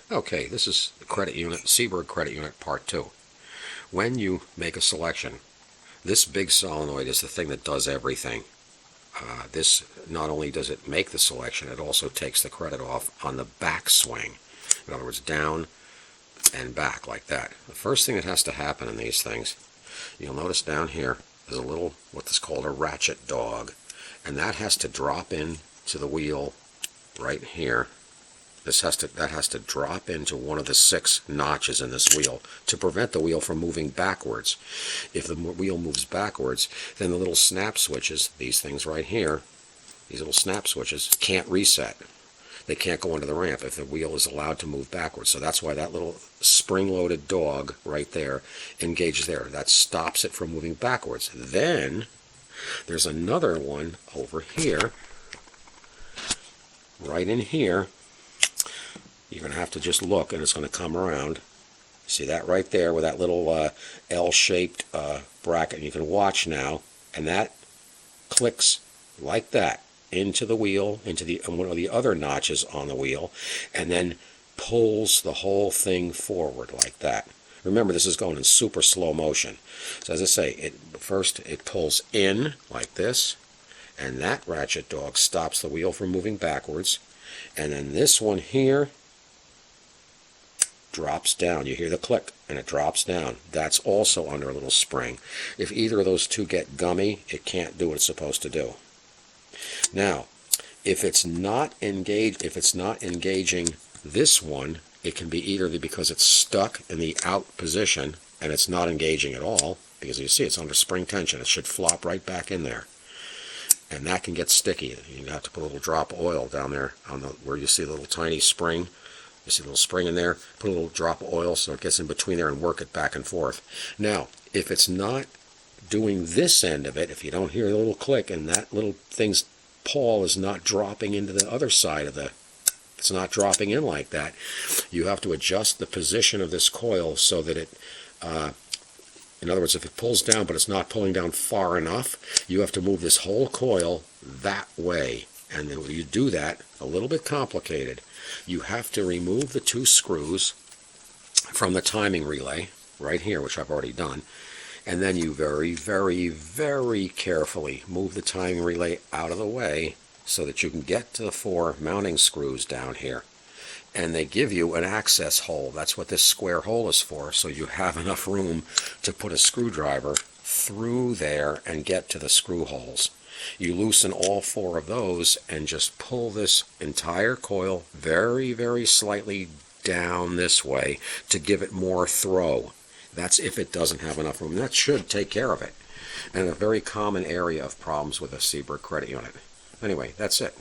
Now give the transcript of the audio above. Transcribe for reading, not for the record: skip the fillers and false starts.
Okay, this is the credit unit, Seeburg credit unit part 2. When you make a selection, this big solenoid is the thing that does everything. This not only does it make the selection, it also takes the credit off on the back swing. In other words, down and back like that. The first thing that has to happen in these things, you'll notice down here is a little, what is called a ratchet dog, and that has to drop in to the wheel right here. That has to drop into one of the 6 notches in this wheel to prevent the wheel from moving backwards. If the wheel moves backwards, then the little snap switches, these things right here, these little snap switches, can't reset. They can't go into the ramp if the wheel is allowed to move backwards. So that's why that little spring-loaded dog right there engages there. That stops it from moving backwards. Then there's another one over here, right in here. You're going to have to just look, and it's going to come around. See that right there with that little L-shaped bracket? You can watch now, and that clicks like that into the wheel, into one of the other notches on the wheel, and then pulls the whole thing forward like that. Remember, this is going in super slow motion. So as I say, first it pulls in like this, and that ratchet dog stops the wheel from moving backwards, and then this one here drops down. You hear the click, and it drops down. That's also under a little spring. If either of those two get gummy, it can't do what it's supposed to do. Now, if it's not engaging this one, it can be either because it's stuck in the out position and it's not engaging at all, because you see it's under spring tension. It should flop right back in there, and that can get sticky. You have to put a little drop of oil down there on where you see a little tiny spring. You see a little spring in there, put a little drop of oil so it gets in between there and work it back and forth. Now, if it's not doing this end of it, if you don't hear the little click and that little thing's pawl is not dropping into the other side of it's not dropping in like that, you have to adjust the position of this coil so that it, in other words, if it pulls down but it's not pulling down far enough, you have to move this whole coil that way. And then when you do that, a little bit complicated, you have to remove the 2 screws from the timing relay right here, which I've already done, and then you very, very, very carefully move the timing relay out of the way so that you can get to the 4 mounting screws down here. And they give you an access hole. That's what this square hole is for, so you have enough room to put a screwdriver through there and get to the screw holes. You loosen all 4 of those and just pull this entire coil very, very slightly down this way to give it more throw. That's if it doesn't have enough room. That should take care of it. And a very common area of problems with a Seeburg credit unit. Anyway, that's it.